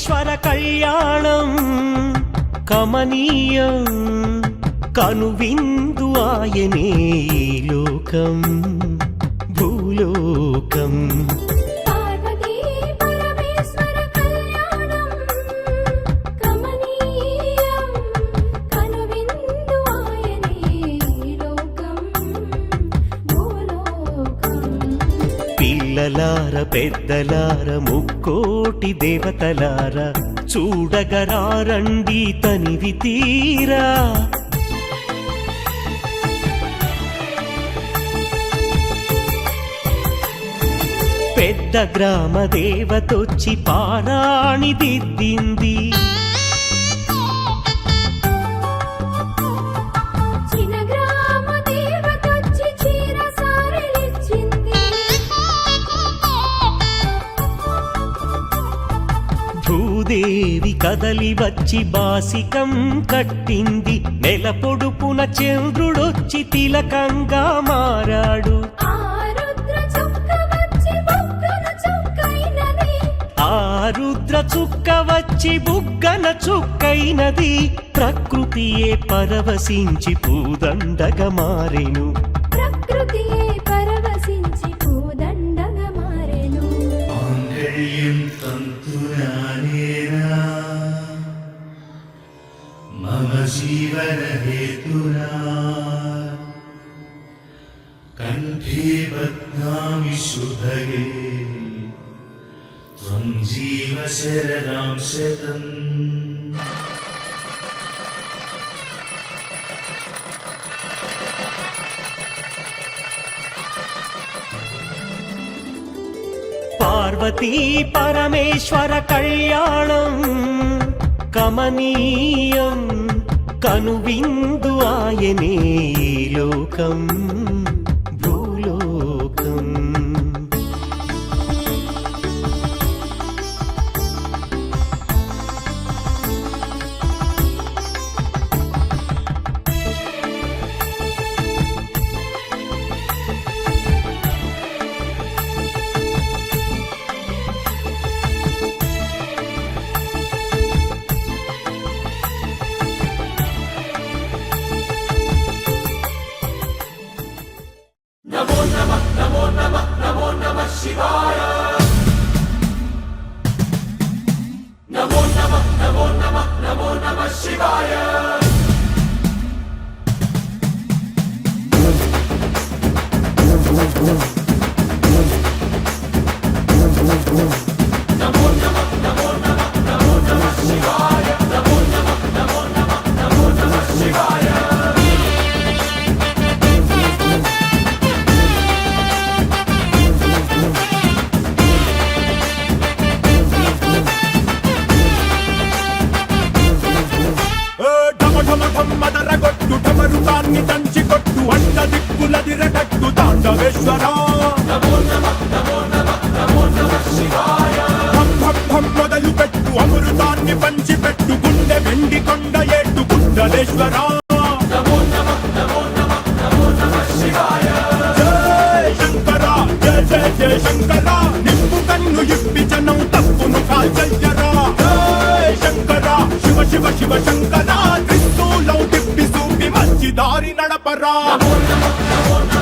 పరమేశ్వర కళ్యాణం కమనీయం కనువిందు ఆయనే లోకం భూలోకం పిల్లలార పెద్దలార ముక్కోటి దేవతలార చూడగరారండి తనివి తీరా పెద్ద గ్రామ దేవతొచ్చి పారాణి దిద్దింది భూదేవి కదలి వచ్చి బాసికం కట్టింది నెల పొడుపున చంద్రుడొచ్చి తిలకంగా మారాడు ఆ రుద్ర చుక్క వచ్చి బుగ్గన చుక్కైనది ప్రకృతియే పరవశించి పూదండగా మారెను मम जीवन हेतुना कंठे बध्नामि शुभगे त्वं जीव शरदां शतम् పార్వతీ పరమేశ్వర కళ్యాణం కమనీయం కనువిందు ఆయనే లోకం భూలోకం शिवाय नमो नमः नमो नमः नमो नमः शिवाय नमो नमः नमो नमः नमो नमः शिवाय नमो नमः नमो नमः नमो नमः शिवाय మదరగొట్టు ఢమరుకాన్ని దంచి కొట్టు అండ దిక్కులదిరగట్టు తాండవేశ్వర నమో నమః నమో నమః నమో నమః శివాయ భం భం భం మొదలు పెట్టు అమృతాన్ని పంచి పెట్టు గుండె వెండి కొండ ఏట్టు గుండలేశ్వర నమో నమః నమో నమః నమో నమః శివాయ జయ శంకర జయ జయ జయ శంకర నిప్పు కన్ను ఇప్పి జనం తప్పును కాల్చయ్యరా జయ శంకర శివ శివ శివ శంకర దారి నడపరా నమో నమః నమో నమః